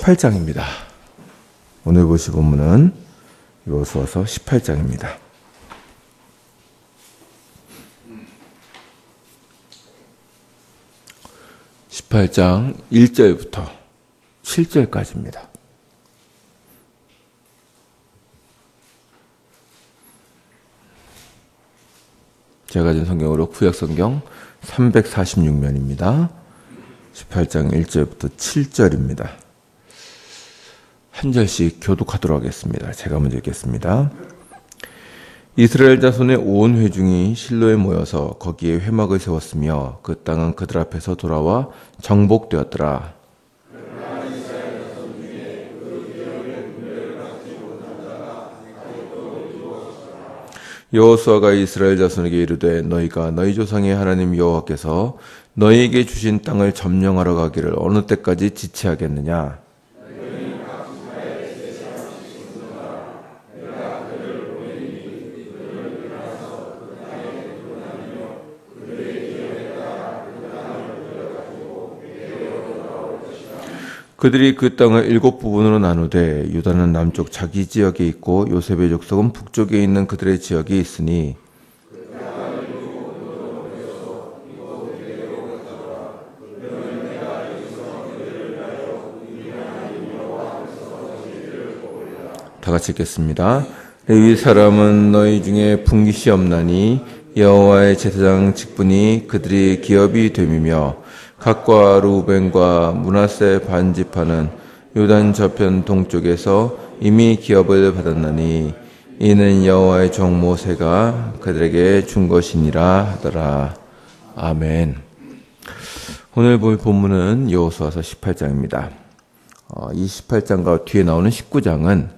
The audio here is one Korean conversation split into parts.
18장입니다. 오늘 보실 본문은 여호수아서 18장입니다. (18장) 1절부터 7절까지입니다. 제가 가진 성경으로 구약성경 346면입니다. 18장 1절부터 7절입니다. 한 절씩 교독하도록 하겠습니다. 제가 먼저 읽겠습니다. 이스라엘 자손의 온 회중이 실로에 모여서 거기에 회막을 세웠으며 그 땅은 그들 앞에서 돌아와 정복되었더라. 여호수아가 이스라엘 자손에게 이르되 너희가 너희 조상의 하나님 여호와께서 너희에게 주신 땅을 점령하러 가기를 어느 때까지 지체하겠느냐? 그들이 그 땅을 7부분으로 나누되 유다는 남쪽 자기 지역에 있고 요셉의 족속은 북쪽에 있는 그들의 지역에 있으니 다 같이 읽겠습니다. 레위 사람은 너희 중에 분깃이 없나니 여호와의 제사장 직분이 그들이 기업이 됨이며 각과 루벤과 므낫세 반지파는 요단 저편 동쪽에서 이미 기업을 받았나니 이는 여호와의 종 모세가 그들에게 준 것이니라 하더라. 아멘. 오늘 볼 본문은 여호수아서 18장입니다. 이 18장과 뒤에 나오는 19장은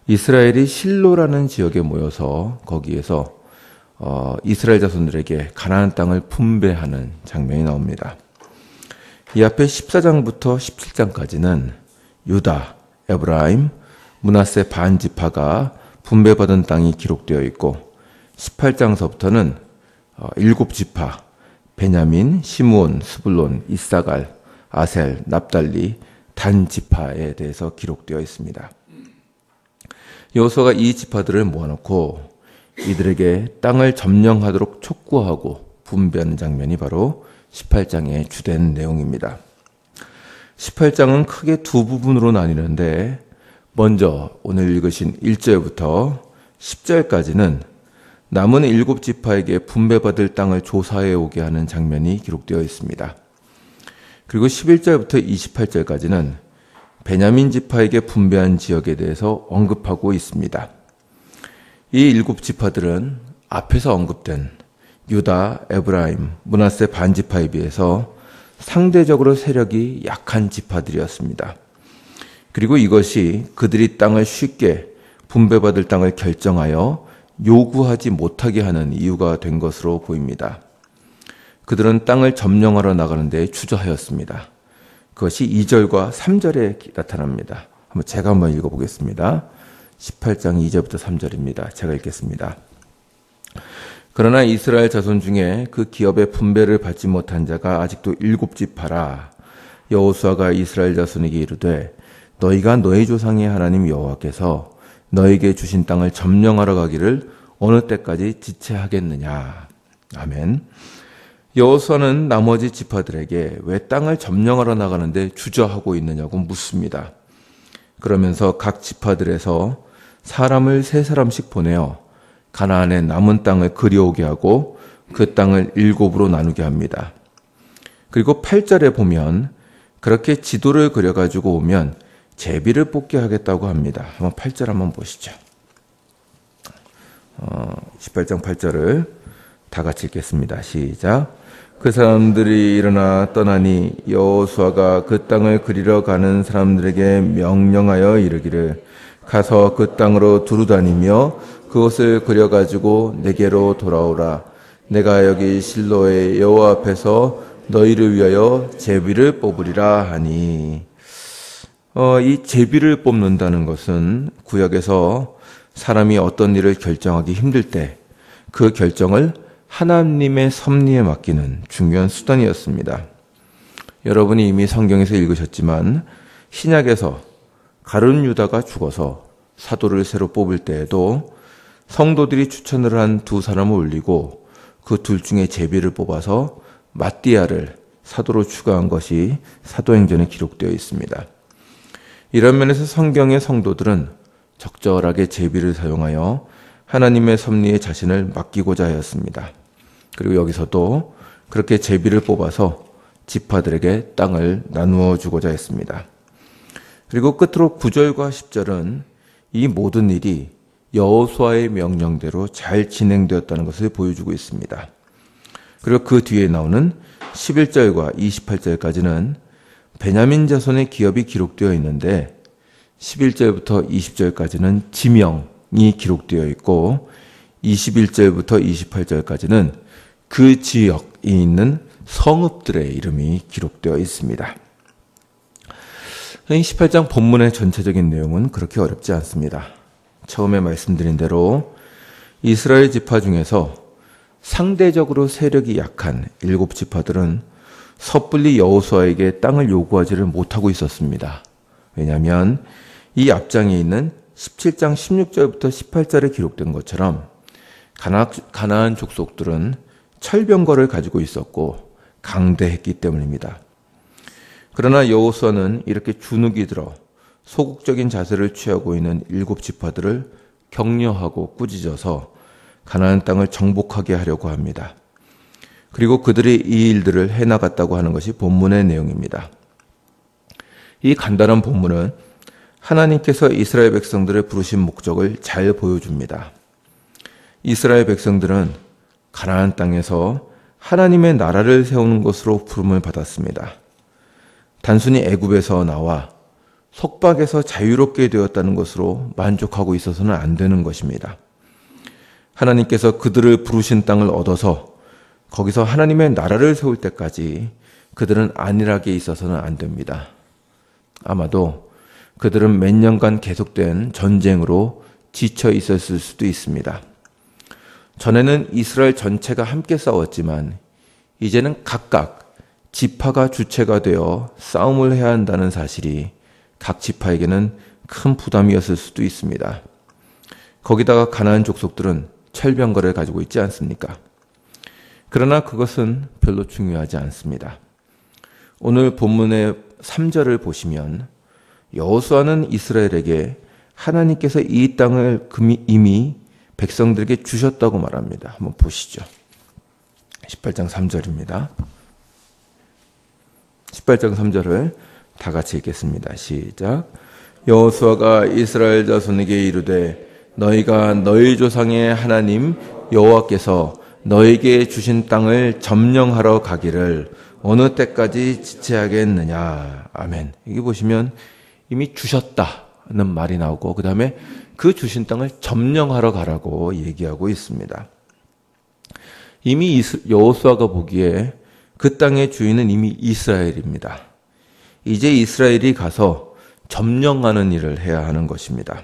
이스라엘이 실로라는 지역에 모여서 거기에서 이스라엘 자손들에게 가나안 땅을 분배하는 장면이 나옵니다. 이 앞에 14장부터 17장까지는 유다, 에브라임, 므낫세 반지파가 분배받은 땅이 기록되어 있고 18장서부터는 7지파, 베냐민, 시므온, 스불론, 이사갈, 아셀, 납달리, 단 지파에 대해서 기록되어 있습니다. 여호수아가 이 지파들을 모아놓고 이들에게 땅을 점령하도록 촉구하고 분배하는 장면이 바로 18장의 주된 내용입니다. 18장은 크게 두 부분으로 나뉘는데 먼저 오늘 읽으신 1절부터 10절까지는 남은 7지파에게 분배받을 땅을 조사해 오게 하는 장면이 기록되어 있습니다. 그리고 11절부터 28절까지는 베냐민 지파에게 분배한 지역에 대해서 언급하고 있습니다. 이 7지파들은 앞에서 언급된 유다, 에브라임, 므낫세 반지파에 비해서 상대적으로 세력이 약한 지파들이었습니다. 그리고 이것이 그들이 땅을 쉽게 분배받을 땅을 결정하여 요구하지 못하게 하는 이유가 된 것으로 보입니다. 그들은 땅을 점령하러 나가는 데 주저하였습니다. 그것이 2절과 3절에 나타납니다. 제가 한번 읽어보겠습니다. 18장 2절부터 3절입니다. 제가 읽겠습니다. 그러나 이스라엘 자손 중에 그 기업의 분배를 받지 못한 자가 아직도 7지파라. 여호수아가 이스라엘 자손에게 이르되 너희가 너희 조상의 하나님 여호와께서 너희에게 주신 땅을 점령하러 가기를 어느 때까지 지체하겠느냐. 아멘. 여호수아는 나머지 지파들에게 왜 땅을 점령하러 나가는데 주저하고 있느냐고 묻습니다. 그러면서 각 지파들에서 사람을 3사람씩 보내어 가나안의 남은 땅을 그려오게 하고 그 땅을 7으로 나누게 합니다. 그리고 8절에 보면 그렇게 지도를 그려가지고 오면 제비를 뽑게 하겠다고 합니다. 한번 8절 한번 보시죠. 18장 8절을 다 같이 읽겠습니다. 시작. 그 사람들이 일어나 떠나니 여호수아가 그 땅을 그리러 가는 사람들에게 명령하여 이르기를 가서 그 땅으로 두루 다니며 그것을 그려가지고 내게로 돌아오라. 내가 여기 실로의 여호와 앞에서 너희를 위하여 제비를 뽑으리라 하니. 이 제비를 뽑는다는 것은 구약에서 사람이 어떤 일을 결정하기 힘들 때 그 결정을 하나님의 섭리에 맡기는 중요한 수단이었습니다. 여러분이 이미 성경에서 읽으셨지만 신약에서 가룟 유다가 죽어서 사도를 새로 뽑을 때에도 성도들이 추천을 한 두 사람을 올리고 그 둘 중에 제비를 뽑아서 마띠아를 사도로 추가한 것이 사도행전에 기록되어 있습니다. 이런 면에서 성경의 성도들은 적절하게 제비를 사용하여 하나님의 섭리에 자신을 맡기고자 하였습니다. 그리고 여기서도 그렇게 제비를 뽑아서 지파들에게 땅을 나누어 주고자 했습니다. 그리고 끝으로 9절과 10절은 이 모든 일이 여호수아의 명령대로 잘 진행되었다는 것을 보여주고 있습니다. 그리고 그 뒤에 나오는 11절과 28절까지는 베냐민 자손의 기업이 기록되어 있는데 11절부터 20절까지는 지명이 기록되어 있고 21절부터 28절까지는 그 지역에 있는 성읍들의 이름이 기록되어 있습니다. 18장 본문의 전체적인 내용은 그렇게 어렵지 않습니다. 처음에 말씀드린 대로 이스라엘 지파 중에서 상대적으로 세력이 약한 7지파들은 섣불리 여호수아에게 땅을 요구하지를 못하고 있었습니다. 왜냐하면 이 앞장에 있는 17장 16절부터 18절에 기록된 것처럼 가나안 족속들은 철병거를 가지고 있었고 강대했기 때문입니다. 그러나 여호수아는 이렇게 주눅이 들어 소극적인 자세를 취하고 있는 7지파들을 격려하고 꾸짖어서 가나안 땅을 정복하게 하려고 합니다. 그리고 그들이 이 일들을 해나갔다고 하는 것이 본문의 내용입니다. 이 간단한 본문은 하나님께서 이스라엘 백성들을 부르신 목적을 잘 보여줍니다. 이스라엘 백성들은 가나안 땅에서 하나님의 나라를 세우는 것으로 부름을 받았습니다. 단순히 애굽에서 나와 속박에서 자유롭게 되었다는 것으로 만족하고 있어서는 안 되는 것입니다. 하나님께서 그들을 부르신 땅을 얻어서 거기서 하나님의 나라를 세울 때까지 그들은 안일하게 있어서는 안 됩니다. 아마도 그들은 몇 년간 계속된 전쟁으로 지쳐 있었을 수도 있습니다. 전에는 이스라엘 전체가 함께 싸웠지만 이제는 각각 지파가 주체가 되어 싸움을 해야 한다는 사실이 각 지파에게는 큰 부담이었을 수도 있습니다. 거기다가 가나안 족속들은 철병거를 가지고 있지 않습니까? 그러나 그것은 별로 중요하지 않습니다. 오늘 본문의 3절을 보시면 여호수아는 이스라엘에게 하나님께서 이 땅을 이미 백성들에게 주셨다고 말합니다. 한번 보시죠. 18장 3절입니다. 18장 3절을 다 같이 읽겠습니다. 시작. 여호수아가 이스라엘 자손에게 이르되 너희가 너희 조상의 하나님 여호와께서 너희에게 주신 땅을 점령하러 가기를 어느 때까지 지체하겠느냐. 아멘. 여기 보시면 이미 주셨다는 말이 나오고 그 다음에 그 주신 땅을 점령하러 가라고 얘기하고 있습니다. 이미 여호수아가 보기에 그 땅의 주인은 이미 이스라엘입니다. 이제 이스라엘이 가서 점령하는 일을 해야 하는 것입니다.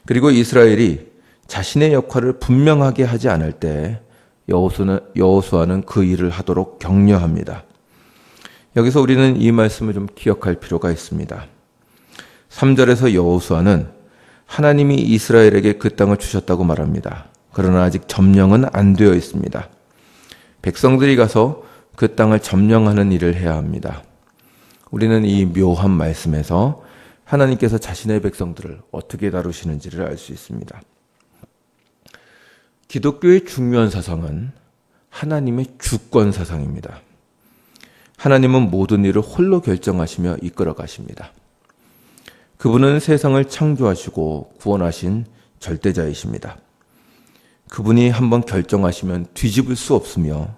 그리고 이스라엘이 자신의 역할을 분명하게 하지 않을 때 여호수아는 그 일을 하도록 격려합니다. 여기서 우리는 이 말씀을 좀 기억할 필요가 있습니다. 3절에서 여호수아는 하나님이 이스라엘에게 그 땅을 주셨다고 말합니다. 그러나 아직 점령은 안 되어 있습니다. 백성들이 가서 그 땅을 점령하는 일을 해야 합니다. 우리는 이 묘한 말씀에서 하나님께서 자신의 백성들을 어떻게 다루시는지를 알 수 있습니다. 기독교의 중요한 사상은 하나님의 주권 사상입니다. 하나님은 모든 일을 홀로 결정하시며 이끌어 가십니다. 그분은 세상을 창조하시고 구원하신 절대자이십니다. 그분이 한번 결정하시면 뒤집을 수 없으며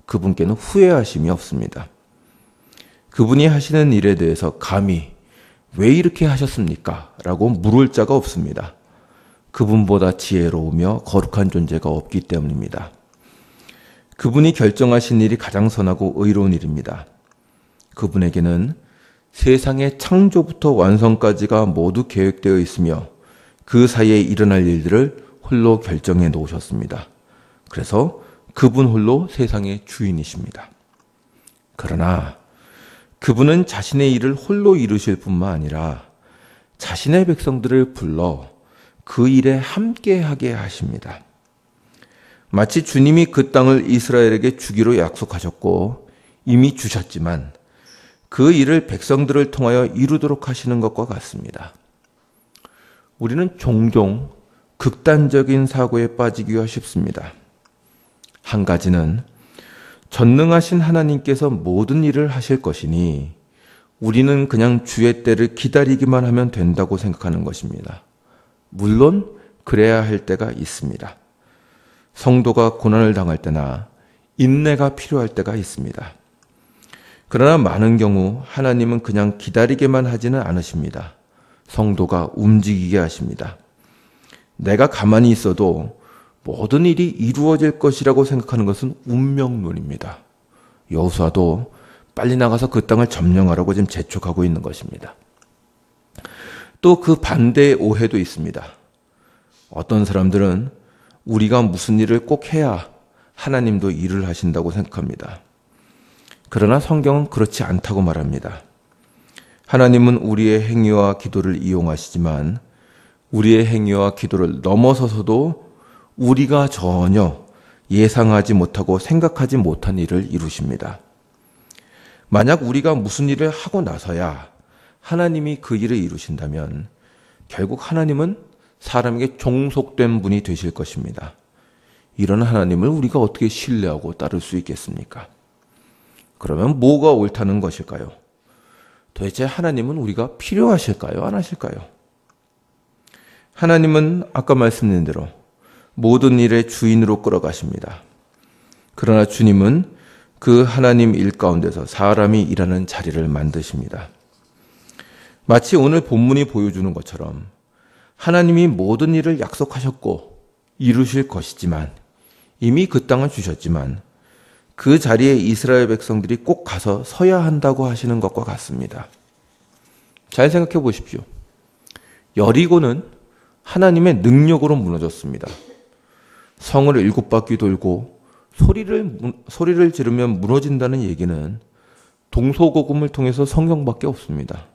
그분께는 후회하심이 없습니다. 그분이 하시는 일에 대해서 감히 왜 이렇게 하셨습니까? 라고 물을 자가 없습니다. 그분보다 지혜로우며 거룩한 존재가 없기 때문입니다. 그분이 결정하신 일이 가장 선하고 의로운 일입니다. 그분에게는 세상의 창조부터 완성까지가 모두 계획되어 있으며 그 사이에 일어날 일들을 홀로 결정해 놓으셨습니다. 그래서 그분 홀로 세상의 주인이십니다. 그러나 그분은 자신의 일을 홀로 이루실 뿐만 아니라 자신의 백성들을 불러 그 일에 함께하게 하십니다. 마치 주님이 그 땅을 이스라엘에게 주기로 약속하셨고 이미 주셨지만 그 일을 백성들을 통하여 이루도록 하시는 것과 같습니다. 우리는 종종 극단적인 사고에 빠지기가 쉽습니다. 한 가지는 전능하신 하나님께서 모든 일을 하실 것이니 우리는 그냥 주의 때를 기다리기만 하면 된다고 생각하는 것입니다. 물론 그래야 할 때가 있습니다. 성도가 고난을 당할 때나 인내가 필요할 때가 있습니다. 그러나 많은 경우 하나님은 그냥 기다리게만 하지는 않으십니다. 성도가 움직이게 하십니다. 내가 가만히 있어도 모든 일이 이루어질 것이라고 생각하는 것은 운명론입니다. 여호수아도 빨리 나가서 그 땅을 점령하라고 지금 재촉하고 있는 것입니다. 또 그 반대의 오해도 있습니다. 어떤 사람들은 우리가 무슨 일을 꼭 해야 하나님도 일을 하신다고 생각합니다. 그러나 성경은 그렇지 않다고 말합니다. 하나님은 우리의 행위와 기도를 이용하시지만 우리의 행위와 기도를 넘어서서도 우리가 전혀 예상하지 못하고 생각하지 못한 일을 이루십니다. 만약 우리가 무슨 일을 하고 나서야 하나님이 그 일을 이루신다면 결국 하나님은 사람에게 종속된 분이 되실 것입니다. 이런 하나님을 우리가 어떻게 신뢰하고 따를 수 있겠습니까? 그러면 뭐가 옳다는 것일까요? 도대체 하나님은 우리가 필요하실까요? 안 하실까요? 하나님은 아까 말씀드린 대로 모든 일의 주인으로 끌어가십니다. 그러나 주님은 그 하나님 일 가운데서 사람이 일하는 자리를 만드십니다. 마치 오늘 본문이 보여주는 것처럼 하나님이 모든 일을 약속하셨고 이루실 것이지만 이미 그 땅을 주셨지만 그 자리에 이스라엘 백성들이 꼭 가서 서야 한다고 하시는 것과 같습니다. 잘 생각해 보십시오. 여리고는 하나님의 능력으로 무너졌습니다. 성을 7바퀴 돌고 소리를 지르면 무너진다는 얘기는 동서고금을 통해서 성경밖에 없습니다.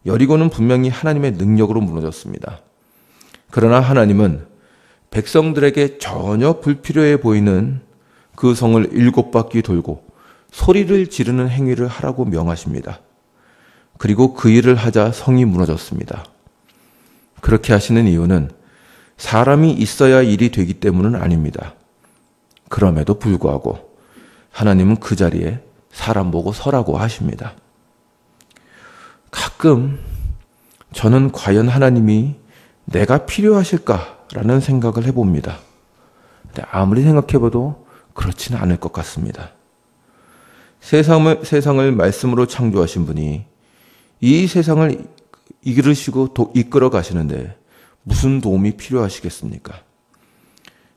여리고는 분명히 하나님의 능력으로 무너졌습니다. 그러나 하나님은 백성들에게 전혀 불필요해 보이는 그 성을 7바퀴 돌고 소리를 지르는 행위를 하라고 명하십니다. 그리고 그 일을 하자 성이 무너졌습니다. 그렇게 하시는 이유는 사람이 있어야 일이 되기 때문은 아닙니다. 그럼에도 불구하고 하나님은 그 자리에 사람 보고 서라고 하십니다. 가끔 저는 과연 하나님이 내가 필요하실까라는 생각을 해봅니다. 근데 아무리 생각해봐도 그렇지는 않을 것 같습니다. 세상을 말씀으로 창조하신 분이 이 세상을 이끌으시고 이끌어 가시는데 무슨 도움이 필요하시겠습니까?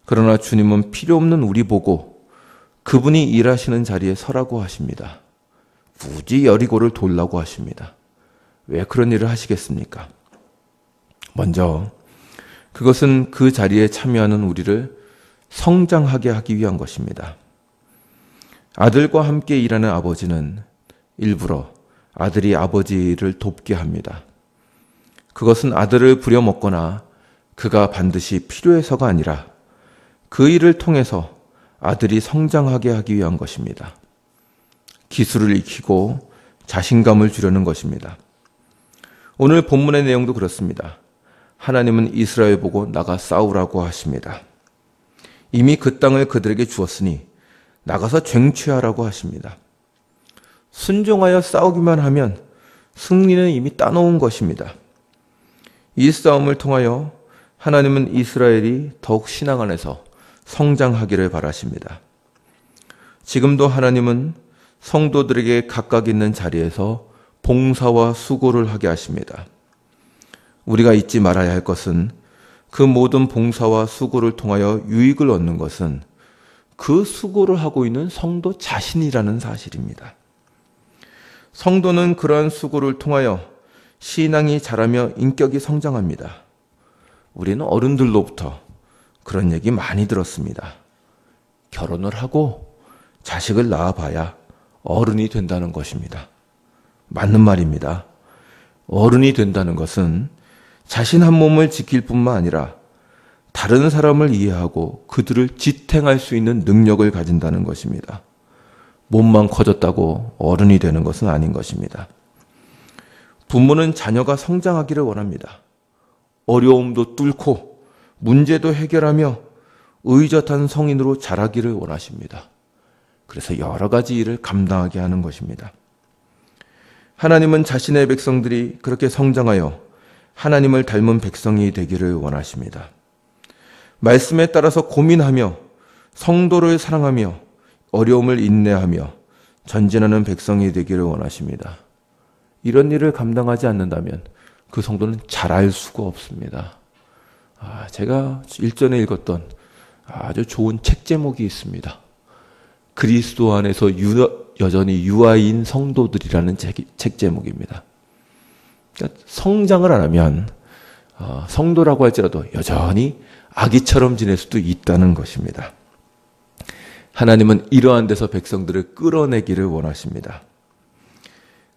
그러나 주님은 필요 없는 우리 보고 그분이 일하시는 자리에 서라고 하십니다. 굳이 여리고를 돌라고 하십니다. 왜 그런 일을 하시겠습니까? 먼저 그것은 그 자리에 참여하는 우리를 성장하게 하기 위한 것입니다. 아들과 함께 일하는 아버지는 일부러 아들이 아버지를 돕게 합니다. 그것은 아들을 부려먹거나 그가 반드시 필요해서가 아니라 그 일을 통해서 아들이 성장하게 하기 위한 것입니다. 기술을 익히고 자신감을 주려는 것입니다. 오늘 본문의 내용도 그렇습니다. 하나님은 이스라엘 보고 나가 싸우라고 하십니다. 이미 그 땅을 그들에게 주었으니 나가서 쟁취하라고 하십니다. 순종하여 싸우기만 하면 승리는 이미 따놓은 것입니다. 이 싸움을 통하여 하나님은 이스라엘이 더욱 신앙 안에서 성장하기를 바라십니다. 지금도 하나님은 성도들에게 각각 있는 자리에서 봉사와 수고를 하게 하십니다. 우리가 잊지 말아야 할 것은 그 모든 봉사와 수고를 통하여 유익을 얻는 것은 그 수고를 하고 있는 성도 자신이라는 사실입니다. 성도는 그러한 수고를 통하여 신앙이 자라며 인격이 성장합니다. 우리는 어른들로부터 그런 얘기 많이 들었습니다. 결혼을 하고 자식을 낳아봐야 어른이 된다는 것입니다. 맞는 말입니다. 어른이 된다는 것은 자신 한 몸을 지킬 뿐만 아니라 다른 사람을 이해하고 그들을 지탱할 수 있는 능력을 가진다는 것입니다. 몸만 커졌다고 어른이 되는 것은 아닌 것입니다. 부모는 자녀가 성장하기를 원합니다. 어려움도 뚫고 문제도 해결하며 의젓한 성인으로 자라기를 원하십니다. 그래서 여러 가지 일을 감당하게 하는 것입니다. 하나님은 자신의 백성들이 그렇게 성장하여 하나님을 닮은 백성이 되기를 원하십니다. 말씀에 따라서 고민하며 성도를 사랑하며 어려움을 인내하며 전진하는 백성이 되기를 원하십니다. 이런 일을 감당하지 않는다면 그 성도는 자랄 수가 없습니다. 제가 일전에 읽었던 아주 좋은 책 제목이 있습니다. 그리스도 안에서 여전히 유아인 성도들이라는 책 제목입니다. 그러니까 성장을 안 하면 성도라고 할지라도 여전히 아기처럼 지낼 수도 있다는 것입니다. 하나님은 이러한 데서 백성들을 끌어내기를 원하십니다.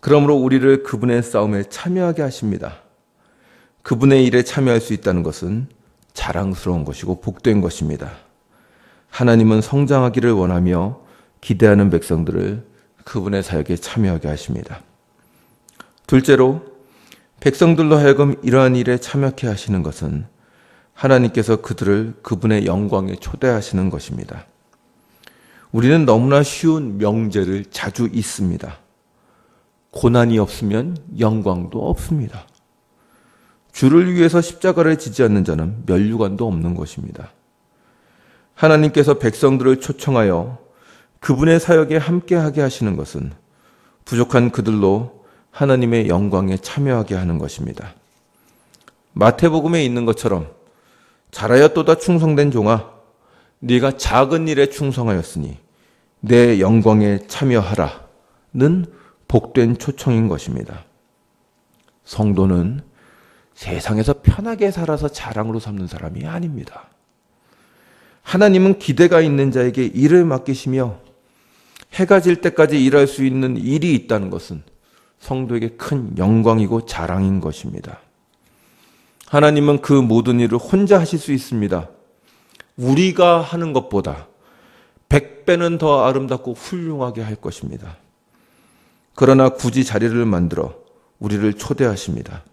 그러므로 우리를 그분의 싸움에 참여하게 하십니다. 그분의 일에 참여할 수 있다는 것은 자랑스러운 것이고 복된 것입니다. 하나님은 성장하기를 원하며 기대하는 백성들을 그분의 사역에 참여하게 하십니다. 둘째로, 백성들로 하여금 이러한 일에 참여케 하시는 것은 하나님께서 그들을 그분의 영광에 초대하시는 것입니다. 우리는 너무나 쉬운 명제를 자주 잊습니다. 고난이 없으면 영광도 없습니다. 주를 위해서 십자가를 지지 않는 자는 면류관도 없는 것입니다. 하나님께서 백성들을 초청하여 그분의 사역에 함께하게 하시는 것은 부족한 그들로 하나님의 영광에 참여하게 하는 것입니다. 마태복음에 있는 것처럼 잘하였도다 충성된 종아, 네가 작은 일에 충성하였으니 내 영광에 참여하라는 복된 초청인 것입니다. 성도는 세상에서 편하게 살아서 자랑으로 삼는 사람이 아닙니다. 하나님은 기대가 있는 자에게 일을 맡기시며 해가 질 때까지 일할 수 있는 일이 있다는 것은 성도에게 큰 영광이고 자랑인 것입니다. 하나님은 그 모든 일을 혼자 하실 수 있습니다. 우리가 하는 것보다 100배는 더 아름답고 훌륭하게 할 것입니다. 그러나 굳이 자리를 만들어 우리를 초대하십니다.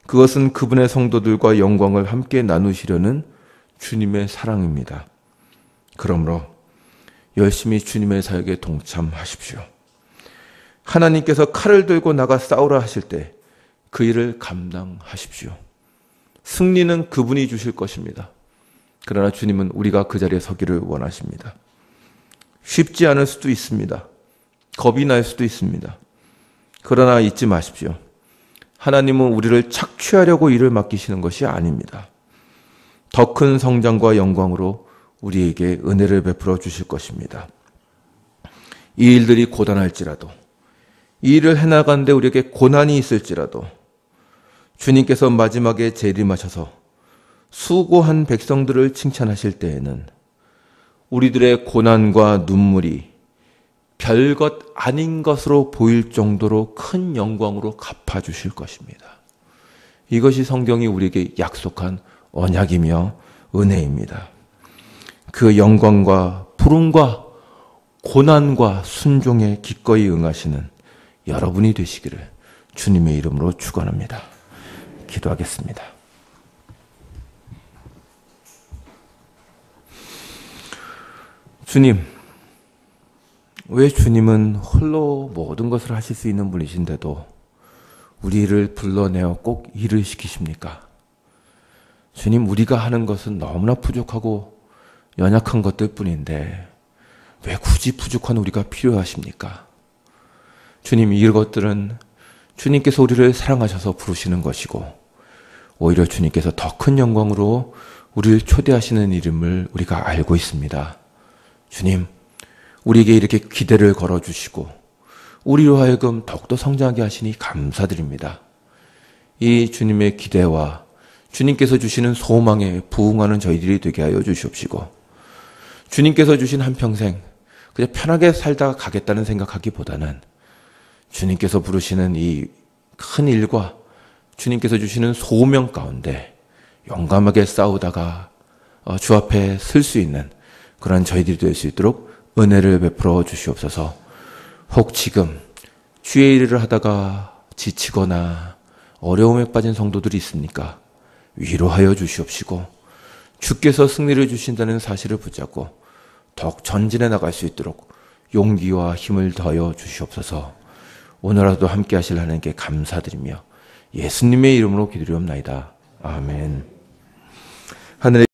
그것은 그분의 성도들과 영광을 함께 나누시려는 주님의 사랑입니다. 그러므로 열심히 주님의 사역에 동참하십시오. 하나님께서 칼을 들고 나가 싸우라 하실 때 그 일을 감당하십시오. 승리는 그분이 주실 것입니다. 그러나 주님은 우리가 그 자리에 서기를 원하십니다. 쉽지 않을 수도 있습니다. 겁이 날 수도 있습니다. 그러나 잊지 마십시오. 하나님은 우리를 착취하려고 일을 맡기시는 것이 아닙니다. 더 큰 성장과 영광으로 우리에게 은혜를 베풀어 주실 것입니다. 이 일들이 고단할지라도, 이 일을 해나가는데 우리에게 고난이 있을지라도 주님께서 마지막에 재림하셔서 수고한 백성들을 칭찬하실 때에는 우리들의 고난과 눈물이 별것 아닌 것으로 보일 정도로 큰 영광으로 갚아주실 것입니다. 이것이 성경이 우리에게 약속한 언약이며 은혜입니다. 그 영광과 부름과 고난과 순종에 기꺼이 응하시는 여러분이 되시기를 주님의 이름으로 축원합니다. 기도하겠습니다. 주님, 왜 주님은 홀로 모든 것을 하실 수 있는 분이신데도 우리를 불러내어 꼭 일을 시키십니까? 주님, 우리가 하는 것은 너무나 부족하고 연약한 것들 뿐인데 왜 굳이 부족한 우리가 필요하십니까? 주님, 이것들은 주님께서 우리를 사랑하셔서 부르시는 것이고 오히려 주님께서 더 큰 영광으로 우리를 초대하시는 이름을 우리가 알고 있습니다. 주님, 우리에게 이렇게 기대를 걸어주시고 우리로 하여금 더욱더 성장하게 하시니 감사드립니다. 이 주님의 기대와 주님께서 주시는 소망에 부응하는 저희들이 되게 하여 주시옵시고 주님께서 주신 한평생 그냥 편하게 살다가 가겠다는 생각하기보다는 주님께서 부르시는 이 큰 일과 주님께서 주시는 소명 가운데 용감하게 싸우다가 주 앞에 설 수 있는 그런 저희들이 될 수 있도록 은혜를 베풀어 주시옵소서. 혹 지금 주의 일을 하다가 지치거나 어려움에 빠진 성도들이 있습니까? 위로하여 주시옵시고 주께서 승리를 주신다는 사실을 붙잡고 더욱 전진해 나갈 수 있도록 용기와 힘을 더하여 주시옵소서. 오늘 하루도 함께 하실 하나님께 감사드리며 예수님의 이름으로 기도리옵나이다. 아멘. 하늘의